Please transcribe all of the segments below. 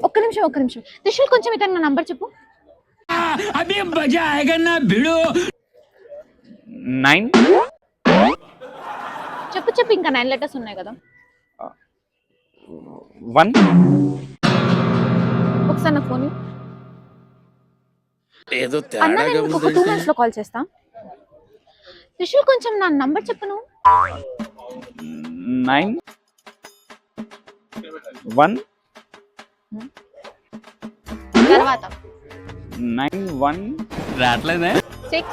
ఒక్క నిమిషం త్రిశూల్ కొంచెం ఇతను నా నంబర్ చెప్పు. अभी मजा आएगा ना भिड़ो. 9 చెప్పు ఇంకా 9 లెటర్స్ ఉన్నాయి కదా. 1 ఒకసారి నా ఫోన్ ఏదో అన్న, తేడాగా నేను ఒక 2 minutes లో కాల్ చేస్తా. త్రిశూల్ కొంచెం నా నంబర్ చెప్పు నువ్వు. 9 1 తర్వాత 9 1 రాట్లేదా 6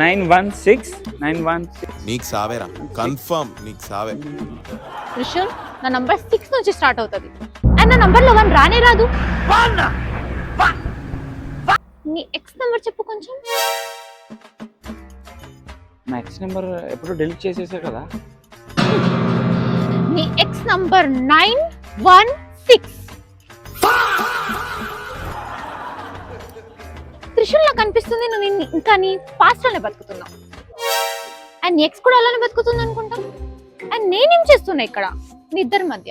916 నీకు సావేరా కన్ఫర్మ్ నీకు సావే. త్రిశూల్ నా నంబర్ 6 నుంచి స్టార్ట్ అవుతుంది అండ్ నా నంబర్ లో 1 రానే రాదు. నీ ఎక్స్ నంబర్ చెప్పు కొంచెం. నా ఎక్స్ నెంబర్ ఎప్పుడు డిలీట్ చేసేసా కదా. నీ ఎక్స్ నంబర్ 916. త్రిశూల్ నాకు అనిపిస్తుంది నువ్వు ఇంకా నీ పాస్ట్ లోనే బతుకుతున్నావు అండ్ నీ ఎక్స్ కూడా అలానే బతుకుతుంది అనుకుంటా. అండ్ నేనేం చేస్తున్నా ఇక్కడ మీ ఇద్దరి మధ్య?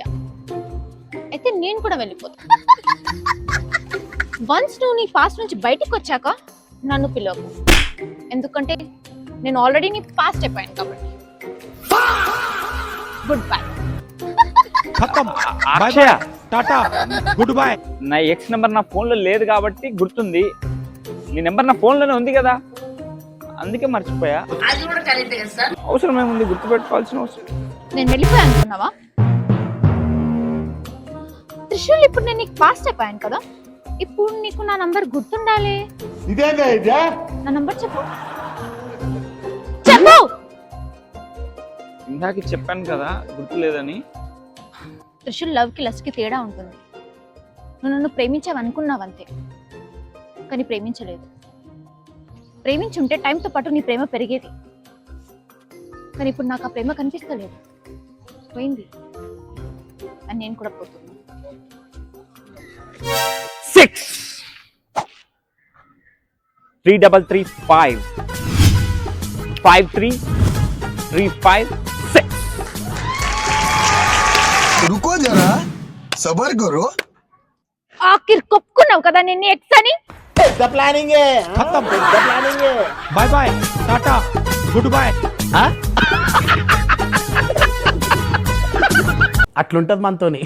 అయితే నేను కూడా వెళ్ళిపోతా. వన్స్ నువ్వు నీ పాస్ట్ నుంచి బయటికి వచ్చాక నన్ను పిలవకు, ఎందుకంటే నేను ఆల్రెడీ నీ పాస్ట్ అయిపోయాను కాబట్టి. Good bye. ఖతం. అక్షయ, టాటా, గుడ్ బై. నా ఎక్స్ నెంబర్ నా ఫోన్ లో లేదు కాబట్టి గుర్తుంది. నీ నెంబర్ నా ఫోన్ లోనే ఉంది కదా, అందుకే మర్చిపోయా. అవసరం ఏముంది గుర్తుపెట్టుకోవాల్సిన అవసరం. నేను వెళ్ళిపోయా అనుకున్నావా? త్రిశూల్, ఇప్పుడు నేను నీకు పాస్ట్ అయిపోయాను కదా, ఇప్పుడు నీకు నా నంబర్ గుర్తుండాలి. నా నంబర్ చెప్పు. ఇందాక చెప్పాను కదా గుర్తులేదని. త్రిశూల్, లవ్ కి లస్ట్ కి తేడా ఉంటుంది. నువ్వు నన్ను ప్రేమించావు అనుకున్నావంతే, కానీ ప్రేమించలేదు. ప్రేమించుంటే టైంతో పాటు నీ ప్రేమ పెరిగేది, కానీ ఇప్పుడు నాకు ఆ ప్రేమ కనిపిస్తలేదు, పోయింది. అని నేను కూడా పోతున్నా. 6 3335 5335 6. रुको जरा सबर करो. ఆఖిర్ కొప్పుకున్నావు కదా నిన్ను ఎక్స్ అని. ఖతం. Bye bye, tata, good bye. అట్లుంటది మనతోని.